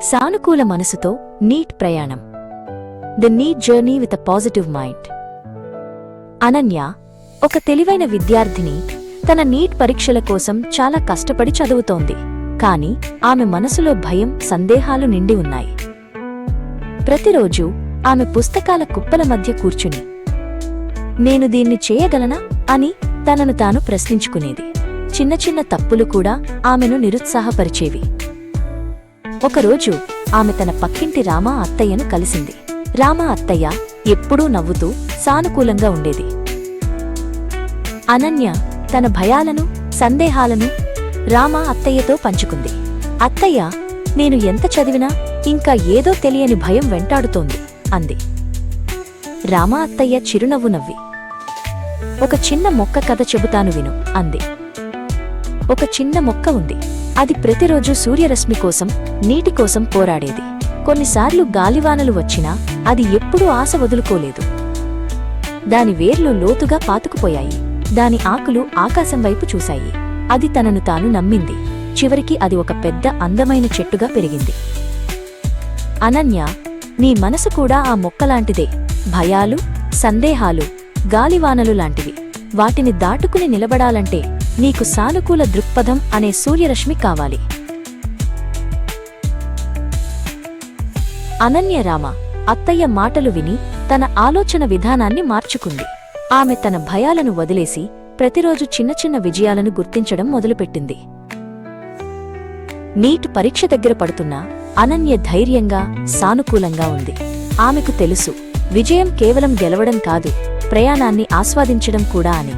సానుకూల మనసుతో నీట్ ప్రయాణం. The NEET journey with a positive mind. Ananya ఒక తెలివైన విద్యార్థిని. తన నీట్ పరీక్షల కోసం చాలా కష్టపడి చదువుతోంది. కాని ఆమె మనసులో భయం, సందేహాలు నిండి ఉన్నాయి. ప్రతిరోజూ ఆమె పుస్తకాల కుప్పల మధ్య కూర్చుని నేను దీన్ని చేయగలనా అని తనను తాను ప్రశ్నించుకునేది. చిన్న చిన్న తప్పులు కూడా ఆమెను నిరుత్సాహపరిచేవి. ఒకరోజు ఆమె తన పక్కింటి రామ అత్తయ్యను కలిసింది. రామ అత్తయ్య ఎప్పుడూ నవ్వుతూ సానుకూలంగా ఉండేది. అనన్య తన భయాలను, సందేహాలను రామ అత్తయ్యతో పంచుకుంది. అత్తయ్య, నేను ఎంత చదివినా ఇంకా ఏదో తెలియని భయం వెంటాడుతోంది అంది. రామ అత్తయ్య చిరునవ్వు నవ్వి, ఒక చిన్న మొక్క కథ చెబుతాను విను అంది. ఒక చిన్న మొక్క ఉంది. అది ప్రతిరోజూ సూర్యరశ్మి కోసం, నీటి కోసం పోరాడేది. కొన్నిసార్లు గాలివానలు వచ్చినా అది ఎప్పుడూ ఆశ వదులుకోలేదు. దాని వేర్లు లోతుగా పాతుకుపోయాయి. దాని ఆకులు ఆకాశం వైపు చూశాయి. అది తనను తాను నమ్మింది. చివరికి అది ఒక పెద్ద అందమైన చెట్టుగా పెరిగింది. అనన్య, నీ మనసు కూడా ఆ మొక్కలాంటిదే. భయాలు, సందేహాలు, గాలివానలు లాంటివి. వాటిని దాటుకుని నిలబడాలంటే నీకు సానుకూల దృక్పథం అనే సూర్యరశ్మి కావాలి. అనన్య రామ అత్తయ్య మాటలు విని తన ఆలోచన విధానాన్ని మార్చుకుంది. ఆమె తన భయాలను వదిలేసి ప్రతిరోజు చిన్న చిన్న విజయాలను గుర్తించడం మొదలుపెట్టింది. నీట్ పరీక్ష దగ్గర పడుతున్నా అనన్య ధైర్యంగా, సానుకూలంగా ఉంది. ఆమెకు తెలుసు, విజయం కేవలం గెలవడం కాదు, ప్రయాణాన్ని ఆస్వాదించడం కూడా అని.